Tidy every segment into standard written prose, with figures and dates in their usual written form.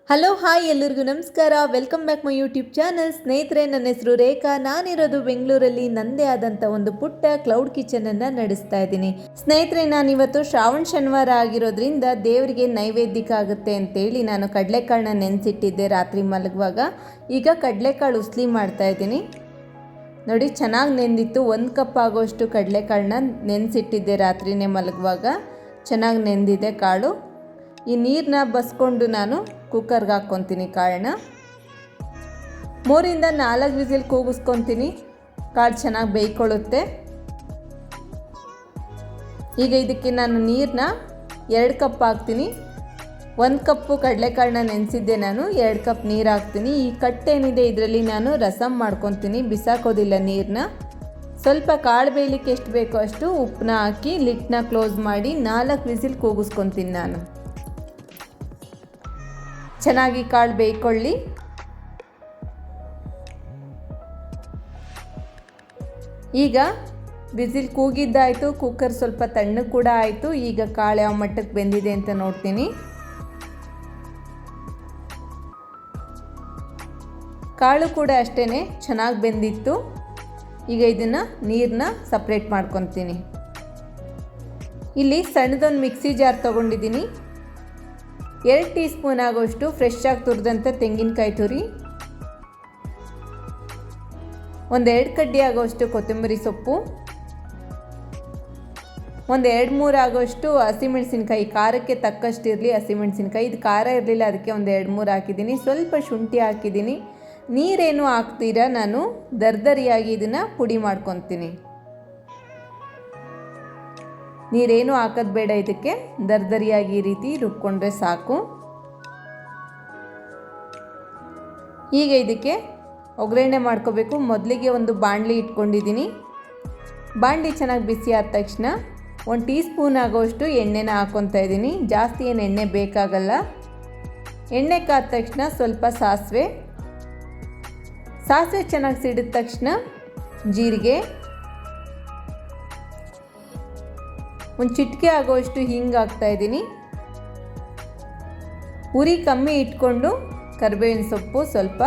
Hello hi ಎಲ್ಲರಿಗೂ ನಮಸ್ಕಾರ. Welcome back my YouTube channel. ಸ್ನೇಹಿತರೆ, ನನ್ನ ಹೆಸರು ರೇಖಾ. ನಾನಿರೋದು ಬೆಂಗಳೂರಲ್ಲಿ ನನ್ನದೇ ಆದಂಥ ಒಂದು ಪುಟ್ಟ ಕ್ಲೌಡ್ ಕಿಚನನ್ನು ನಡೆಸ್ತಾ ಇದ್ದೀನಿ. ಸ್ನೇಹಿತರೆ, ನಾನಿವತ್ತು ಶ್ರಾವಣ ಶನಿವಾರ ಆಗಿರೋದ್ರಿಂದ ದೇವರಿಗೆ ನೈವೇದ್ಯಕ್ಕಾಗುತ್ತೆ ಅಂತೇಳಿ ನಾನು ಕಡಲೆಕಾಳನ್ನ ನೆನೆಸಿಟ್ಟಿದ್ದೆ ರಾತ್ರಿ ಮಲಗುವಾಗ. ಈಗ ಕಡಲೆಕಾಳು ಉಸ್ಲಿ ಮಾಡ್ತಾ ಇದ್ದೀನಿ. ನೋಡಿ, ಚೆನ್ನಾಗಿ ನೆಂದಿತ್ತು. 1 ಕಪ್ ಆಗೋಷ್ಟು ಕಡಲೆಕಾಳನ್ನ ನೆನೆಸಿಟ್ಟಿದ್ದೆ ರಾತ್ರಿನೇ ಮಲಗುವಾಗ. ಚೆನ್ನಾಗಿ ನೆಂದಿದೆ ಕಾಳು. ಈ ನೀರನ್ನ ಬಸ್ಕೊಂಡು ನಾನು ಕುಕ್ಕರ್ಗೆ ಹಾಕ್ಕೊತೀನಿ ಕಾಳನ್ನ. 3 ರಿಂದ 4 ವಿಸಿಲ್ ಕೂಗಿಸ್ಕೊತೀನಿ. ಕಾಳು ಚೆನ್ನಾಗಿ ಬೇಯ್ಕೊಳ್ಳುತ್ತೆ. ಈಗ ಇದಕ್ಕೆ ನಾನು ನೀರನ್ನ 2 ಕಪ್ ಹಾಕ್ತೀನಿ. 1 ಕಪ್ಪು ಕಡಲೆಕಾಳನ್ನ ನೆನೆಸಿದ್ದೆ ನಾನು. 2 ಕಪ್ ನೀರು ಹಾಕ್ತೀನಿ. ಈ ಕಟ್ಟೇನಿದೆ ಇದರಲ್ಲಿ ನಾನು ರಸಮ್ ಮಾಡ್ಕೊತೀನಿ, ಬಿಸಾಕೋದಿಲ್ಲ ನೀರನ್ನ. ಸ್ವಲ್ಪ ಕಾಳು ಬೇಯಲಿಕ್ಕೆ ಎಷ್ಟು ಬೇಕೋ ಅಷ್ಟು ಉಪ್ಪನ್ನ ಹಾಕಿ ಲಿಡ್ನ ಕ್ಲೋಸ್ ಮಾಡಿ 4 ವಿಸಿಲ್ ಕೂಗಿಸ್ಕೊತೀನಿ ನಾನು. ಚೆನ್ನಾಗಿ ಕಾಳು ಬೇಯ್ಕೊಳ್ಳಿ. ಈಗ ವಿಸಿಲ್ ಕೂಗಿದ್ದಾಯಿತು, ಕುಕ್ಕರ್ ಸ್ವಲ್ಪ ತಣ್ಣಗೆ ಕೂಡ ಆಯಿತು. ಈಗ ಕಾಳು ಯಾವ ಮಟ್ಟಕ್ಕೆ ಬೆಂದಿದೆ ಅಂತ ನೋಡ್ತೀನಿ. ಕಾಳು ಕೂಡ ಅಷ್ಟೇ ಚೆನ್ನಾಗಿ ಬೆಂದಿತ್ತು. ಈಗ ಇದನ್ನು ನೀರನ್ನ ಸಪ್ರೇಟ್ ಮಾಡ್ಕೊತೀನಿ. ಇಲ್ಲಿ ಸಣ್ಣದೊಂದು ಮಿಕ್ಸಿ ಜಾರ್ ತೊಗೊಂಡಿದ್ದೀನಿ. 2 ಟೀ ಸ್ಪೂನ್ ಆಗೋಷ್ಟು ಫ್ರೆಶ್ ಆಗಿ ತುರಿದಂಥ ತೆಂಗಿನಕಾಯಿ ತುರಿ, 1-2 ಕಡ್ಡಿ ಆಗೋಷ್ಟು ಕೊತ್ತಂಬರಿ ಸೊಪ್ಪು, 1-2-3 ಆಗೋಷ್ಟು ಹಸಿಮೆಣಸಿನ್ಕಾಯಿ. ಖಾರಕ್ಕೆ ತಕ್ಕಷ್ಟು ಇರಲಿ ಹಸಿಮೆಣಸಿನ್ಕಾಯಿ. ಇದು ಖಾರ ಇರಲಿಲ್ಲ, ಅದಕ್ಕೆ 1-2-3 ಹಾಕಿದ್ದೀನಿ. ಸ್ವಲ್ಪ ಶುಂಠಿ ಹಾಕಿದ್ದೀನಿ. ನೀರೇನು ಹಾಕ್ತೀರಾ, ನಾನು ದರ್ದರಿಯಾಗಿ ಇದನ್ನು ಪುಡಿ ಮಾಡ್ಕೊತೀನಿ. ನೀರೇನು ಹಾಕೋದು ಬೇಡ, ಇದಕ್ಕೆ ದರ್ದರಿಯಾಗಿ ಈ ರೀತಿ ರುಬ್ಕೊಂಡ್ರೆ ಸಾಕು. ಈಗ ಇದಕ್ಕೆ ಒಗ್ಗರಣೆ ಮಾಡ್ಕೋಬೇಕು. ಮೊದಲಿಗೆ ಒಂದು ಬಾಣಲಿ ಇಟ್ಕೊಂಡಿದ್ದೀನಿ. ಬಾಣಲಿ ಚೆನ್ನಾಗಿ ಬಿಸಿ ಆದ ತಕ್ಷಣ 1 ಟೀ ಸ್ಪೂನ್ ಆಗೋಷ್ಟು ಎಣ್ಣೆನ ಹಾಕ್ಕೊತಾ ಇದ್ದೀನಿ. ಜಾಸ್ತಿ ಏನು ಎಣ್ಣೆ ಬೇಕಾಗಲ್ಲ. ಎಣ್ಣೆ ಕಾದ ತಕ್ಷಣ ಸ್ವಲ್ಪ ಸಾಸಿವೆ ಚೆನ್ನಾಗಿ ಸಿಡಿದ ತಕ್ಷಣ ಜೀರಿಗೆ, 1 ಚಿಟಿಕೆ ಆಗೋಷ್ಟು ಹಿಂಗೆ ಹಾಕ್ತಾಯಿದ್ದೀನಿ. ಉರಿ ಕಮ್ಮಿ ಇಟ್ಕೊಂಡು ಕರಿಬೇವಿನ ಸೊಪ್ಪು ಸ್ವಲ್ಪ.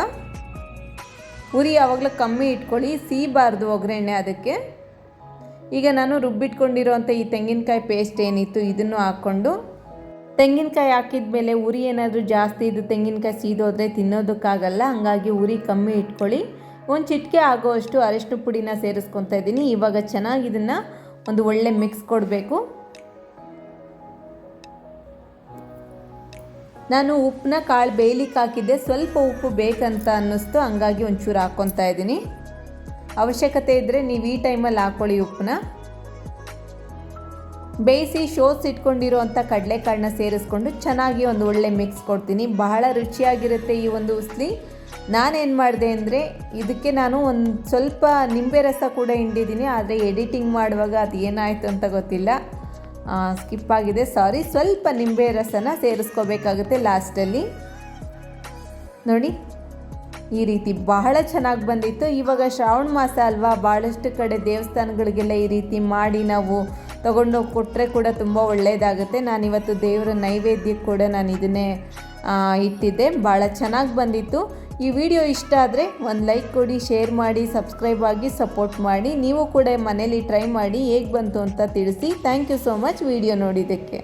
ಉರಿ ಯಾವಾಗಲೂ ಕಮ್ಮಿ ಇಟ್ಕೊಳ್ಳಿ, ಸೀಬಾರ್ದು ಒಗ್ಗರಣೆ ಅದಕ್ಕೆ. ಈಗ ನಾನು ರುಬ್ಬಿಟ್ಕೊಂಡಿರೋಂಥ ಈ ತೆಂಗಿನಕಾಯಿ ಪೇಸ್ಟ್ ಏನಿತ್ತು ಇದನ್ನು ಹಾಕ್ಕೊಂಡು, ತೆಂಗಿನಕಾಯಿ ಹಾಕಿದ ಮೇಲೆ ಉರಿ ಏನಾದರೂ ಜಾಸ್ತಿ ಇದು ತೆಂಗಿನಕಾಯಿ ಸೀದೋದ್ರೆ ತಿನ್ನೋದಕ್ಕಾಗಲ್ಲ. ಹಂಗಾಗಿ ಉರಿ ಕಮ್ಮಿ ಇಟ್ಕೊಳ್ಳಿ. 1 ಚಿಟಿಕೆ ಆಗೋಷ್ಟು ಅರಿಶಿನ ಪುಡಿನ ಸೇರಿಸ್ಕೊತಾ ಇದ್ದೀನಿ. ಇವಾಗ ಚೆನ್ನಾಗಿ ಇದನ್ನು ಒಂದು ಒಳ್ಳೆ ಮಿಕ್ಸ್ ಕೊಡಬೇಕು. ನಾನು ಉಪ್ಪನ್ನ ಕಾಳು ಬೇಯಲಿಕ್ಕೆ ಹಾಕಿದ್ದೆ. ಸ್ವಲ್ಪ ಉಪ್ಪು ಬೇಕಂತ ಅನ್ನಿಸ್ತು, ಹಂಗಾಗಿ ಒಂಚೂರು ಹಾಕ್ಕೊತಾ ಇದ್ದೀನಿ. ಅವಶ್ಯಕತೆ ಇದ್ದರೆ ನೀವು ಈ ಟೈಮಲ್ಲಿ ಹಾಕ್ಕೊಳ್ಳಿ ಉಪ್ಪನ್ನ. ಬೇಯಿಸಿ ಇಟ್ಕೊಂಡಿರೋವಂಥ ಕಡಲೆಕಾಳನ್ನ ಸೇರಿಸ್ಕೊಂಡು ಚೆನ್ನಾಗಿ ಒಂದು ಒಳ್ಳೆ ಮಿಕ್ಸ್ ಕೊಡ್ತೀನಿ. ಬಹಳ ರುಚಿಯಾಗಿರುತ್ತೆ ಈ ಒಂದು ಉಸ್ಲಿ. ನಾನೇನು ಮಾಡಿದೆ ಅಂದರೆ ಇದಕ್ಕೆ ನಾನು ಒಂದು ಸ್ವಲ್ಪ ನಿಂಬೆ ರಸ ಕೂಡ ಹಿಂಡಿದ್ದೀನಿ. ಆದರೆ ಎಡಿಟಿಂಗ್ ಮಾಡುವಾಗ ಅದು ಏನಾಯಿತು ಅಂತ ಗೊತ್ತಿಲ್ಲ, ಸ್ಕಿಪ್ ಆಗಿದೆ, ಸಾರಿ. ಸ್ವಲ್ಪ ನಿಂಬೆ ರಸನ ಸೇರಿಸ್ಕೋಬೇಕಾಗುತ್ತೆ ಲಾಸ್ಟಲ್ಲಿ. ನೋಡಿ, ಈ ರೀತಿ ಬಹಳ ಚೆನ್ನಾಗಿ ಬಂದಿತ್ತು. ಇವಾಗ ಶ್ರಾವಣ ಮಾಸ ಅಲ್ವಾ, ಭಾಳಷ್ಟು ಕಡೆ ದೇವಸ್ಥಾನಗಳಿಗೆಲ್ಲ ಈ ರೀತಿ ಮಾಡಿ ನಾವು ತೊಗೊಂಡೋಗಿ ಕೊಟ್ಟರೆ ಕೂಡ ತುಂಬ ಒಳ್ಳೆಯದಾಗುತ್ತೆ. ನಾನಿವತ್ತು ದೇವರ ನೈವೇದ್ಯಕ್ಕೆ ಕೂಡ ನಾನು ಇದನ್ನೇ ಇಟ್ಟಿದ್ದೆ. ಭಾಳ ಚೆನ್ನಾಗಿ ಬಂದಿತ್ತು. ಈ ವಿಡಿಯೋ ಇಷ್ಟ ಆದರೆ ಒಂದು ಲೈಕ್ ಕೊಡಿ, ಶೇರ್ ಮಾಡಿ, ಸಬ್ಸ್ಕ್ರೈಬ್ ಆಗಿ ಸಪೋರ್ಟ್ ಮಾಡಿ. ನೀವು ಕೂಡ ಮನೇಲಿ ಟ್ರೈ ಮಾಡಿ ಹೇಗೆ ಬಂತು ಅಂತ ತಿಳಿಸಿ. Thank you so much video ನೋಡಿದ್ದಕ್ಕೆ.